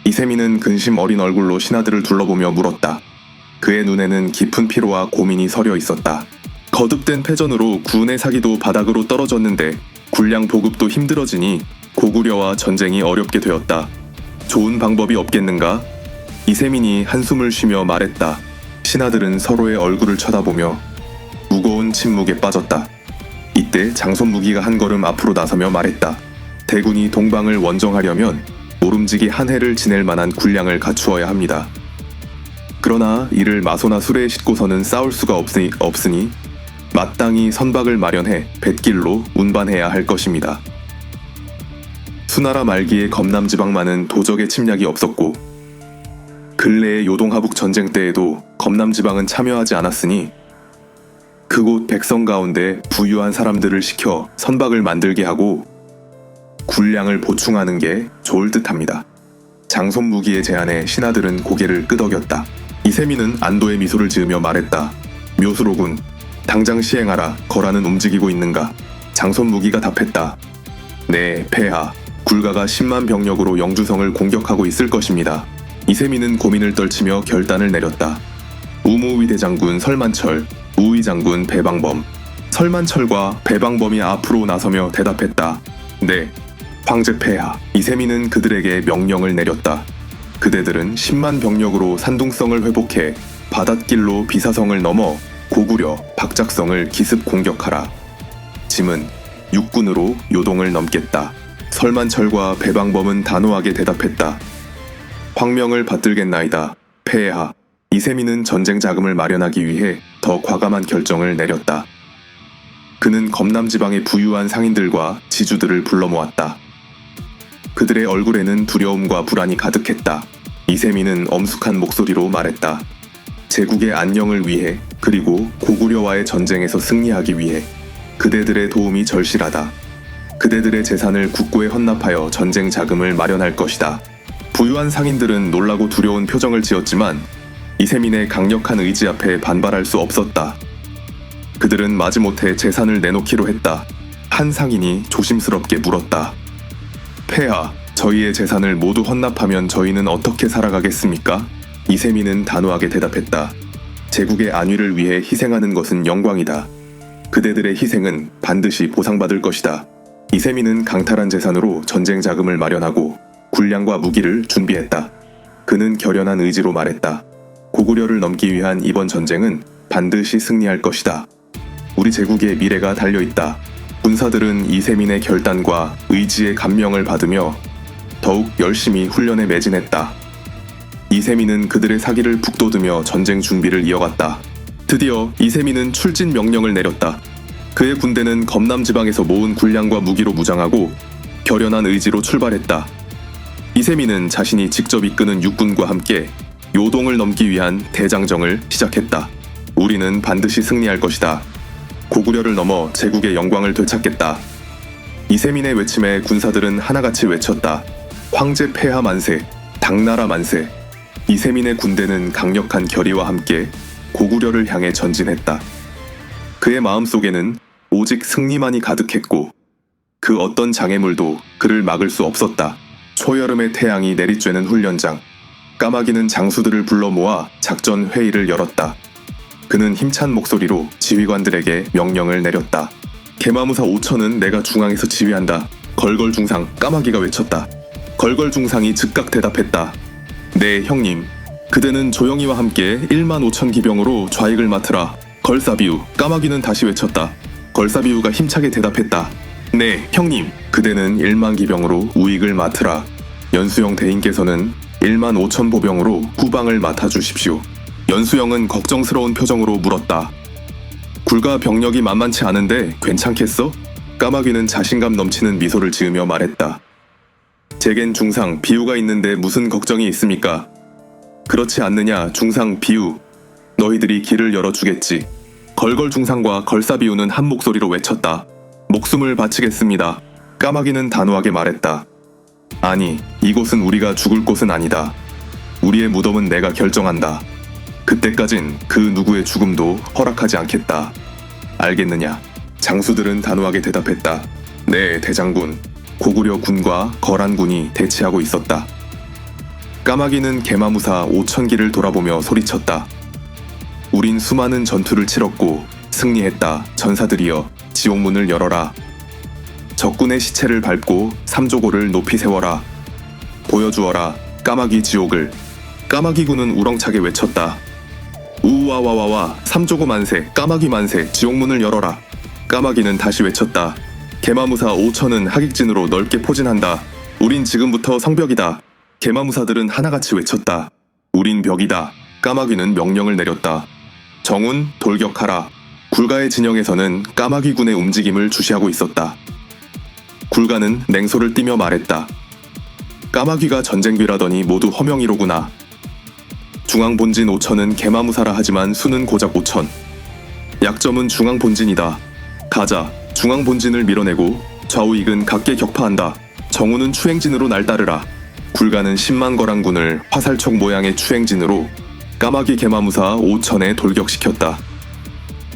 이세민은 근심 어린 얼굴로 신하들을 둘러보며 물었다. 그의 눈에는 깊은 피로와 고민이 서려 있었다. 거듭된 패전으로 군의 사기도 바닥으로 떨어졌는데 군량 보급도 힘들어지니 고구려와 전쟁이 어렵게 되었다. 좋은 방법이 없겠는가? 이세민이 한숨을 쉬며 말했다. 신하들은 서로의 얼굴을 쳐다보며 무거운 침묵에 빠졌다. 이때 장손무기가 한 걸음 앞으로 나서며 말했다. 대군이 동방을 원정하려면 모름지기 한 해를 지낼 만한 군량을 갖추어야 합니다. 그러나 이를 마소나 수레에 싣고서는 싸울 수가 없으니 마땅히 선박을 마련해 뱃길로 운반해야 할 것입니다. 수나라 말기에 검남지방만은 도적의 침략이 없었고 근래의 요동하북 전쟁 때에도 검남지방은 참여하지 않았으니 그곳 백성 가운데 부유한 사람들을 시켜 선박을 만들게 하고 군량을 보충하는 게 좋을 듯합니다. 장손무기의 제안에 신하들은 고개를 끄덕였다. 이세민은 안도의 미소를 지으며 말했다. 묘수로군, 당장 시행하라. 거라는 움직이고 있는가? 장손무기가 답했다. 네, 폐하. 굴가가 10만 병력으로 영주성을 공격하고 있을 것입니다. 이세민은 고민을 떨치며 결단을 내렸다. 우무위 대장군 설만철, 우위 장군 배방범. 설만철과 배방범이 앞으로 나서며 대답했다. 네, 황제 폐하. 이세민은 그들에게 명령을 내렸다. 그대들은 10만 병력으로 산둥성을 회복해 바닷길로 비사성을 넘어 고구려, 박작성을 기습 공격하라. 짐은 육군으로 요동을 넘겠다. 설만철과 배방범은 단호하게 대답했다. 황명을 받들겠나이다. 폐하. 이세민은 전쟁 자금을 마련하기 위해 더 과감한 결정을 내렸다. 그는 검남지방의 부유한 상인들과 지주들을 불러 모았다. 그들의 얼굴에는 두려움과 불안이 가득했다. 이세민은 엄숙한 목소리로 말했다. 제국의 안녕을 위해 그리고 고구려와의 전쟁에서 승리하기 위해 그대들의 도움이 절실하다. 그대들의 재산을 국고에 헌납하여 전쟁 자금을 마련할 것이다. 부유한 상인들은 놀라고 두려운 표정을 지었지만 이세민의 강력한 의지 앞에 반발할 수 없었다. 그들은 마지못해 재산을 내놓기로 했다. 한 상인이 조심스럽게 물었다. 폐하, 저희의 재산을 모두 헌납하면 저희는 어떻게 살아가겠습니까? 이세민은 단호하게 대답했다. 제국의 안위를 위해 희생하는 것은 영광이다. 그대들의 희생은 반드시 보상받을 것이다. 이세민은 강탈한 재산으로 전쟁 자금을 마련하고 군량과 무기를 준비했다. 그는 결연한 의지로 말했다. 고구려를 넘기 위한 이번 전쟁은 반드시 승리할 것이다. 우리 제국의 미래가 달려있다. 군사들은 이세민의 결단과 의지의 감명을 받으며 더욱 열심히 훈련에 매진했다. 이세민은 그들의 사기를 북돋으며 전쟁 준비를 이어갔다. 드디어 이세민은 출진 명령을 내렸다. 그의 군대는 검남지방에서 모은 군량과 무기로 무장하고 결연한 의지로 출발했다. 이세민은 자신이 직접 이끄는 육군과 함께 요동을 넘기 위한 대장정을 시작했다. 우리는 반드시 승리할 것이다. 고구려를 넘어 제국의 영광을 되찾겠다. 이세민의 외침에 군사들은 하나같이 외쳤다. 황제 폐하 만세, 당나라 만세. 이세민의 군대는 강력한 결의와 함께 고구려를 향해 전진했다. 그의 마음속에는 오직 승리만이 가득했고 그 어떤 장애물도 그를 막을 수 없었다. 초여름의 태양이 내리쬐는 훈련장. 까마귀는 장수들을 불러 모아 작전 회의를 열었다. 그는 힘찬 목소리로 지휘관들에게 명령을 내렸다. 개마무사 5천은 내가 중앙에서 지휘한다. 걸걸중상. 까마귀가 외쳤다. 걸걸중상이 즉각 대답했다. 네, 형님. 그대는 조영희와 함께 1만 5천 기병으로 좌익을 맡으라. 걸사비우. 까마귀는 다시 외쳤다. 걸사비우가 힘차게 대답했다. 네, 형님. 그대는 1만 기병으로 우익을 맡으라. 연수영 대인께서는 1만 5천 보병으로 후방을 맡아주십시오. 연수영은 걱정스러운 표정으로 물었다. 굴가 병력이 만만치 않은데 괜찮겠어? 까마귀는 자신감 넘치는 미소를 지으며 말했다. 제겐 중상 비우가 있는데 무슨 걱정이 있습니까? 그렇지 않느냐 중상 비우. 너희들이 길을 열어주겠지. 걸걸중상과 걸사비우는 한 목소리로 외쳤다. 목숨을 바치겠습니다. 까마귀는 단호하게 말했다. 아니, 이곳은 우리가 죽을 곳은 아니다. 우리의 무덤은 내가 결정한다. 그때까진 그 누구의 죽음도 허락하지 않겠다. 알겠느냐? 장수들은 단호하게 대답했다. 네, 대장군. 고구려 군과 거란군이 대치하고 있었다. 까마귀는 개마무사 5,000기를 돌아보며 소리쳤다. 우린 수많은 전투를 치렀고 승리했다. 전사들이여, 지옥문을 열어라. 적군의 시체를 밟고 삼조고를 높이 세워라. 보여주어라, 까마귀 지옥을. 까마귀군은 우렁차게 외쳤다. 우와와와와, 삼조고 만세, 까마귀 만세, 지옥문을 열어라. 까마귀는 다시 외쳤다. 개마무사 5천은 하객진으로 넓게 포진한다. 우린 지금부터 성벽이다. 개마무사들은 하나같이 외쳤다. 우린 벽이다. 까마귀는 명령을 내렸다. 정운, 돌격하라. 굴가의 진영에서는 까마귀군의 움직임을 주시하고 있었다. 굴가는 냉소를 띠며 말했다. 까마귀가 전쟁귀라더니 모두 허명이로구나. 중앙본진 5천은 개마무사라 하지만 수는 고작 5천. 약점은 중앙본진이다. 가자. 중앙본진을 밀어내고 좌우익은 각계 격파한다. 정우는 추행진으로 날 따르라. 굴가는 10만 거란군을 화살촉 모양의 추행진으로 까마귀 개마무사 5천에 돌격시켰다.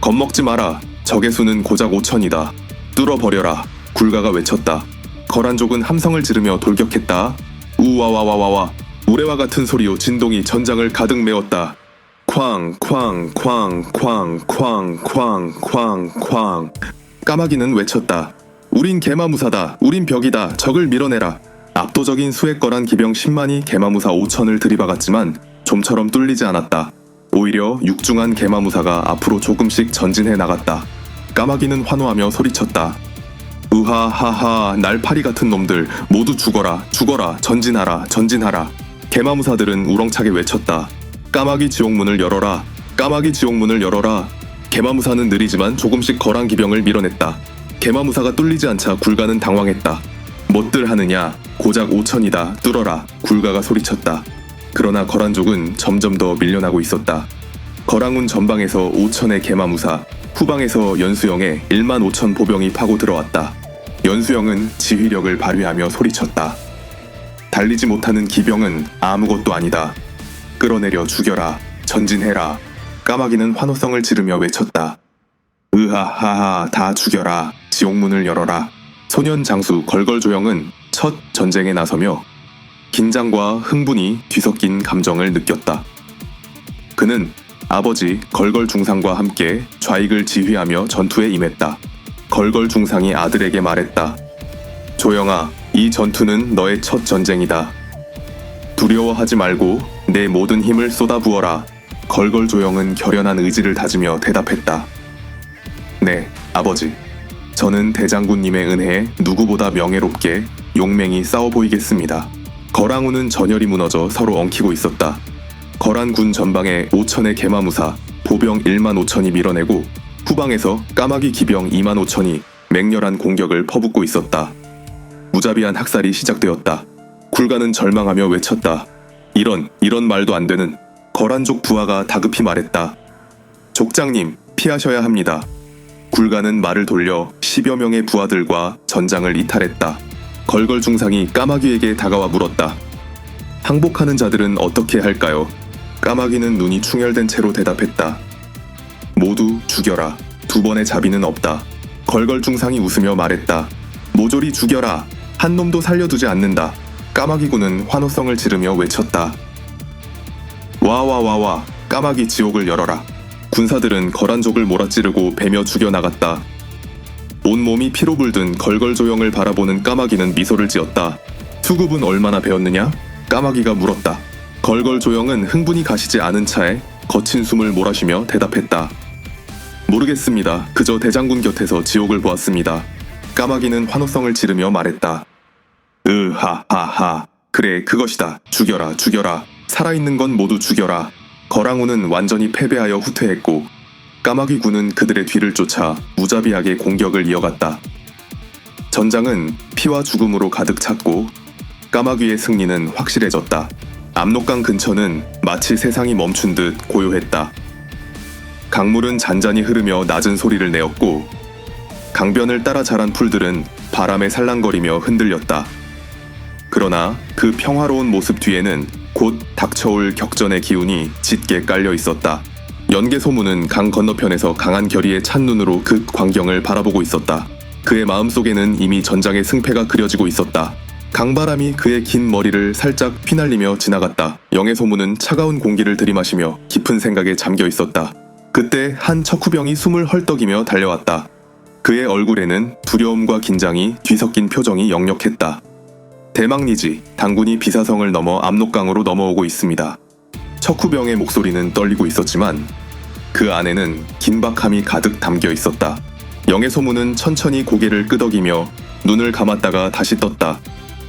겁먹지 마라. 적의 수는 고작 5천이다. 뚫어버려라. 굴가가 외쳤다. 거란족은 함성을 지르며 돌격했다. 우와와와와와. 우레와 같은 소리요 진동이 전장을 가득 메웠다. 쾅쾅쾅쾅쾅쾅쾅쾅. 까마귀는 외쳤다. 우린 개마무사다. 우린 벽이다. 적을 밀어내라. 압도적인 수의 거란 기병 10만이 개마무사 5천을 들이박았지만 좀처럼 뚫리지 않았다. 오히려 육중한 개마무사가 앞으로 조금씩 전진해 나갔다. 까마귀는 환호하며 소리쳤다. 으하하하, 날파리 같은 놈들 모두 죽어라. 죽어라. 전진하라. 전진하라. 개마무사들은 우렁차게 외쳤다. 까마귀 지옥문을 열어라. 까마귀 지옥문을 열어라. 개마무사는 느리지만 조금씩 거란 기병을 밀어냈다. 개마무사가 뚫리지 않자 굴가는 당황했다. 뭣들 하느냐. 고작 5천이다. 뚫어라. 굴가가 소리쳤다. 그러나 거란족은 점점 더 밀려나고 있었다. 거랑운 전방에서 5천의 개마무사, 후방에서 연수영의 1만 5천 보병이 파고 들어왔다. 연수영은 지휘력을 발휘하며 소리쳤다. 달리지 못하는 기병은 아무것도 아니다. 끌어내려 죽여라. 전진해라. 까마귀는 환호성을 지르며 외쳤다. 으하하하, 다 죽여라. 지옥문을 열어라. 소년 장수 걸걸조영은 첫 전쟁에 나서며 긴장과 흥분이 뒤섞인 감정을 느꼈다. 그는 아버지 걸걸중상과 함께 좌익을 지휘하며 전투에 임했다. 걸걸중상이 아들에게 말했다. 조영아, 이 전투는 너의 첫 전쟁이다. 두려워하지 말고 내 모든 힘을 쏟아부어라. 걸걸조영은 결연한 의지를 다지며 대답했다. 네, 아버지. 저는 대장군님의 은혜에 누구보다 명예롭게 용맹히 싸워 보이겠습니다. 거랑우는 전열이 무너져 서로 엉키고 있었다. 거란군 전방에 5천의 개마무사, 보병 1만 5천이 밀어내고 후방에서 까마귀 기병 2만 5천이 맹렬한 공격을 퍼붓고 있었다. 무자비한 학살이 시작되었다. 굴가는 절망하며 외쳤다. 이런 말도 안 되는. 거란족 부하가 다급히 말했다. 족장님, 피하셔야 합니다. 굴가는 말을 돌려 10여 명의 부하들과 전장을 이탈했다. 걸걸중상이 까마귀에게 다가와 물었다. 항복하는 자들은 어떻게 할까요? 까마귀는 눈이 충혈된 채로 대답했다. 모두 죽여라. 두 번의 자비는 없다. 걸걸중상이 웃으며 말했다. 모조리 죽여라. 한 놈도 살려두지 않는다. 까마귀군은 환호성을 지르며 외쳤다. 와와와와, 까마귀 지옥을 열어라. 군사들은 거란족을 몰아찌르고 베며 죽여나갔다. 온몸이 피로 물든 걸걸조영을 바라보는 까마귀는 미소를 지었다. 수급은 얼마나 배웠느냐? 까마귀가 물었다. 걸걸조영은 흥분이 가시지 않은 차에 거친 숨을 몰아쉬며 대답했다. 모르겠습니다. 그저 대장군 곁에서 지옥을 보았습니다. 까마귀는 환호성을 지르며 말했다. 으하하하. 그래, 그것이다. 죽여라, 죽여라. 살아있는 건 모두 죽여라. 거랑우는 완전히 패배하여 후퇴했고 까마귀 군은 그들의 뒤를 쫓아 무자비하게 공격을 이어갔다. 전장은 피와 죽음으로 가득 찼고 까마귀의 승리는 확실해졌다. 압록강 근처는 마치 세상이 멈춘 듯 고요했다. 강물은 잔잔히 흐르며 낮은 소리를 내었고 강변을 따라 자란 풀들은 바람에 살랑거리며 흔들렸다. 그러나 그 평화로운 모습 뒤에는 곧 닥쳐올 격전의 기운이 짙게 깔려 있었다. 연개소문은 강 건너편에서 강한 결의의 찬눈으로 그 광경을 바라보고 있었다. 그의 마음속에는 이미 전장의 승패가 그려지고 있었다. 강바람이 그의 긴 머리를 살짝 휘날리며 지나갔다. 영의 소문은 차가운 공기를 들이마시며 깊은 생각에 잠겨 있었다. 그때 한 척후병이 숨을 헐떡이며 달려왔다. 그의 얼굴에는 두려움과 긴장이 뒤섞인 표정이 역력했다. 대망리지, 당군이 비사성을 넘어 압록강으로 넘어오고 있습니다. 척후병의 목소리는 떨리고 있었지만 그 안에는 긴박함이 가득 담겨 있었다. 영의 소문은 천천히 고개를 끄덕이며 눈을 감았다가 다시 떴다.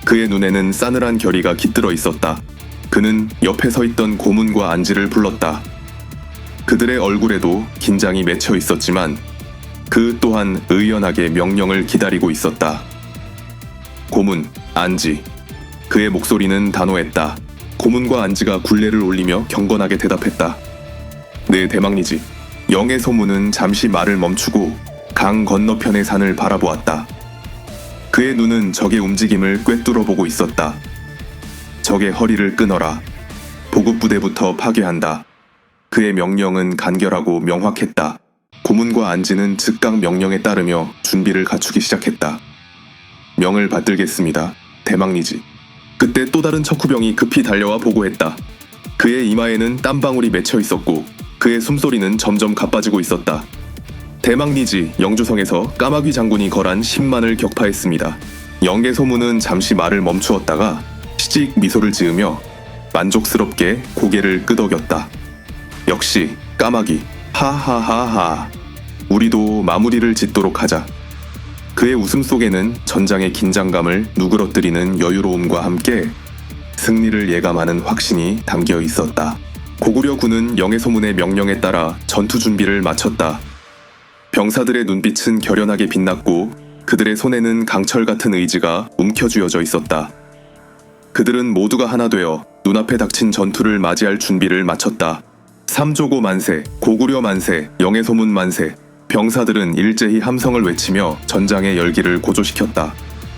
그의 눈에는 싸늘한 결의가 깃들어 있었다. 그는 옆에 서 있던 고문과 안지를 불렀다. 그들의 얼굴에도 긴장이 맺혀 있었지만 그 또한 의연하게 명령을 기다리고 있었다. 고문, 안지. 그의 목소리는 단호했다. 고문과 안지가 굴레를 올리며 경건하게 대답했다. 네, 대망리지. 영의 소문은 잠시 말을 멈추고 강 건너편의 산을 바라보았다. 그의 눈은 적의 움직임을 꿰뚫어보고 있었다. 적의 허리를 끊어라. 보급부대부터 파괴한다. 그의 명령은 간결하고 명확했다. 고문과 안지는 즉각 명령에 따르며 준비를 갖추기 시작했다. 명을 받들겠습니다. 대망리지. 그때 또 다른 척후병이 급히 달려와 보고했다. 그의 이마에는 땀방울이 맺혀 있었고 그의 숨소리는 점점 가빠지고 있었다. 대망리지 영주성에서 까마귀 장군이 거란 10만을 격파했습니다. 영의 소문은 잠시 말을 멈추었다가 시직 미소를 지으며 만족스럽게 고개를 끄덕였다. 역시 까마귀. 하하하하. 우리도 마무리를 짓도록 하자. 그의 웃음 속에는 전장의 긴장감을 누그러뜨리는 여유로움과 함께 승리를 예감하는 확신이 담겨 있었다. 고구려 군은 영의 소문의 명령에 따라 전투 준비를 마쳤다. 병사들의 눈빛은 결연하게 빛났고 그들의 손에는 강철 같은 의지가 움켜쥐어져 있었다. 그들은 모두가 하나 되어 눈앞에 닥친 전투를 맞이할 준비를 마쳤다. 삼조고 만세, 고구려 만세, 영의 소문 만세. 병사들은 일제히 함성을 외치며 전장의 열기를 고조시켰다.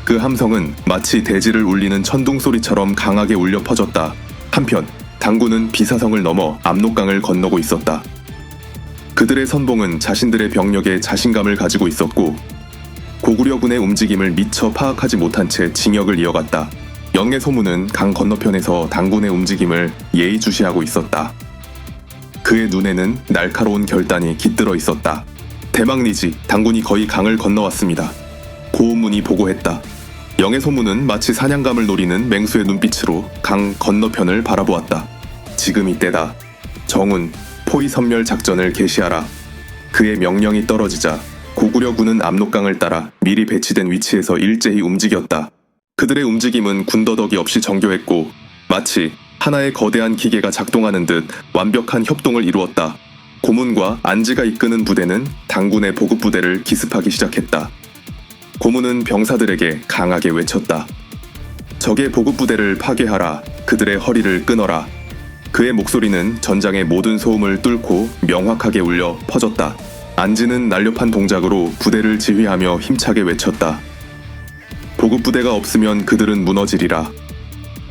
그 함성은 마치 대지를 울리는 천둥 소리처럼 강하게 울려 퍼졌다. 한편 당군은 비사성을 넘어 압록강을 건너고 있었다. 그들의 선봉은 자신들의 병력에 자신감을 가지고 있었고 고구려군의 움직임을 미처 파악하지 못한 채 진역을 이어갔다. 영의 소문은 강 건너편에서 당군의 움직임을 예의주시하고 있었다. 그의 눈에는 날카로운 결단이 깃들어 있었다. 대망리지, 당군이 거의 강을 건너왔습니다. 고문이 보고했다. 영의 소문은 마치 사냥감을 노리는 맹수의 눈빛으로 강 건너편을 바라보았다. 지금 이때다. 정훈, 포위 섬멸 작전을 개시하라. 그의 명령이 떨어지자 고구려군은 압록강을 따라 미리 배치된 위치에서 일제히 움직였다. 그들의 움직임은 군더더기 없이 정교했고 마치 하나의 거대한 기계가 작동하는 듯 완벽한 협동을 이루었다. 고문과 안지가 이끄는 부대는 당군의 보급부대를 기습하기 시작했다. 고문은 병사들에게 강하게 외쳤다. 적의 보급부대를 파괴하라. 그들의 허리를 끊어라. 그의 목소리는 전장의 모든 소음을 뚫고 명확하게 울려 퍼졌다. 안지는 날렵한 동작으로 부대를 지휘하며 힘차게 외쳤다. 보급부대가 없으면 그들은 무너지리라.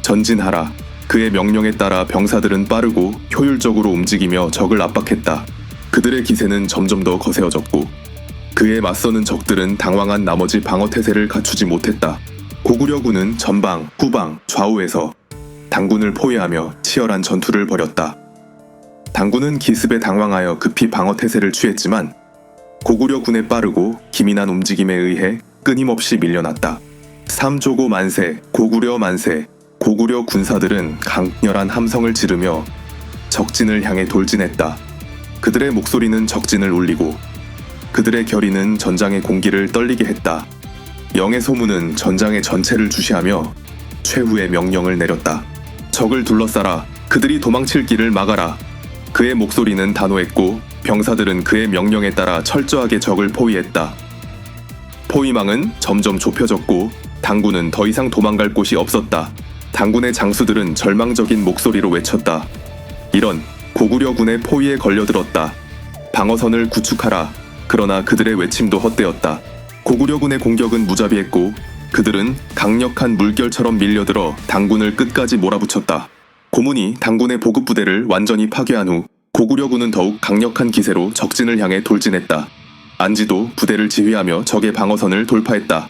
전진하라. 그의 명령에 따라 병사들은 빠르고 효율적으로 움직이며 적을 압박했다. 그들의 기세는 점점 더 거세어졌고 그에 맞서는 적들은 당황한 나머지 방어태세를 갖추지 못했다. 고구려군은 전방, 후방, 좌우에서 당군을 포위하며 치열한 전투를 벌였다. 당군은 기습에 당황하여 급히 방어태세를 취했지만 고구려군의 빠르고 기민한 움직임에 의해 끊임없이 밀려났다. 삼조고 만세, 고구려 만세. 고구려 군사들은 강렬한 함성을 지르며 적진을 향해 돌진했다. 그들의 목소리는 적진을 울리고 그들의 결의는 전장의 공기를 떨리게 했다. 영의 소문은 전장의 전체를 주시하며 최후의 명령을 내렸다. 적을 둘러싸라. 그들이 도망칠 길을 막아라. 그의 목소리는 단호했고 병사들은 그의 명령에 따라 철저하게 적을 포위했다. 포위망은 점점 좁혀졌고 당군은 더 이상 도망갈 곳이 없었다. 당군의 장수들은 절망적인 목소리로 외쳤다. 이런, 고구려군의 포위에 걸려들었다. 방어선을 구축하라. 그러나 그들의 외침도 헛되었다. 고구려군의 공격은 무자비했고 그들은 강력한 물결처럼 밀려들어 당군을 끝까지 몰아붙였다. 고문이 당군의 보급부대를 완전히 파괴한 후 고구려군은 더욱 강력한 기세로 적진을 향해 돌진했다. 안지도 부대를 지휘하며 적의 방어선을 돌파했다.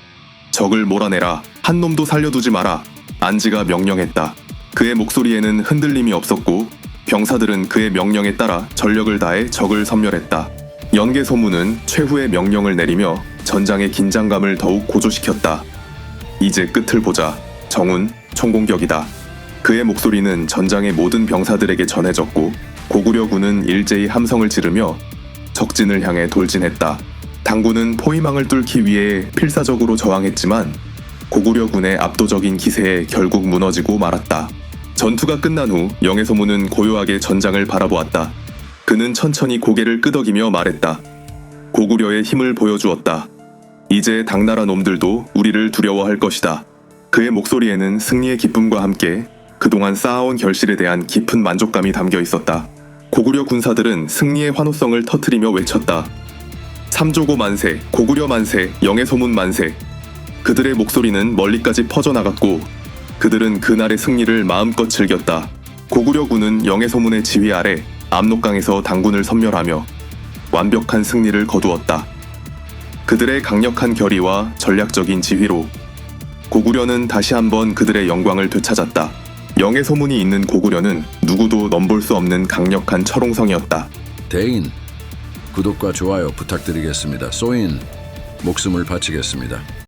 적을 몰아내라. 한 놈도 살려두지 마라. 안지가 명령했다. 그의 목소리에는 흔들림이 없었고 병사들은 그의 명령에 따라 전력을 다해 적을 섬멸했다. 연계 소문은 최후의 명령을 내리며 전장의 긴장감을 더욱 고조시켰다. 이제 끝을 보자. 정훈, 총공격이다. 그의 목소리는 전장의 모든 병사들에게 전해졌고 고구려군은 일제히 함성을 지르며 적진을 향해 돌진했다. 당군은 포위망을 뚫기 위해 필사적으로 저항했지만 고구려군의 압도적인 기세에 결국 무너지고 말았다. 전투가 끝난 후 영해소문은 고요하게 전장을 바라보았다. 그는 천천히 고개를 끄덕이며 말했다. 고구려의 힘을 보여주었다. 이제 당나라 놈들도 우리를 두려워할 것이다. 그의 목소리에는 승리의 기쁨과 함께 그동안 쌓아온 결실에 대한 깊은 만족감이 담겨 있었다. 고구려 군사들은 승리의 환호성을 터뜨리며 외쳤다. 삼조고 만세, 고구려 만세, 영해소문 만세. 그들의 목소리는 멀리까지 퍼져나갔고 그들은 그날의 승리를 마음껏 즐겼다. 고구려군은 영해소문의 지휘 아래 압록강에서 당군을 섬멸하며 완벽한 승리를 거두었다. 그들의 강력한 결의와 전략적인 지휘로 고구려는 다시 한번 그들의 영광을 되찾았다. 영해소문이 있는 고구려는 누구도 넘볼 수 없는 강력한 철옹성이었다. 대인, 구독과 좋아요 부탁드리겠습니다. 소인, 목숨을 바치겠습니다.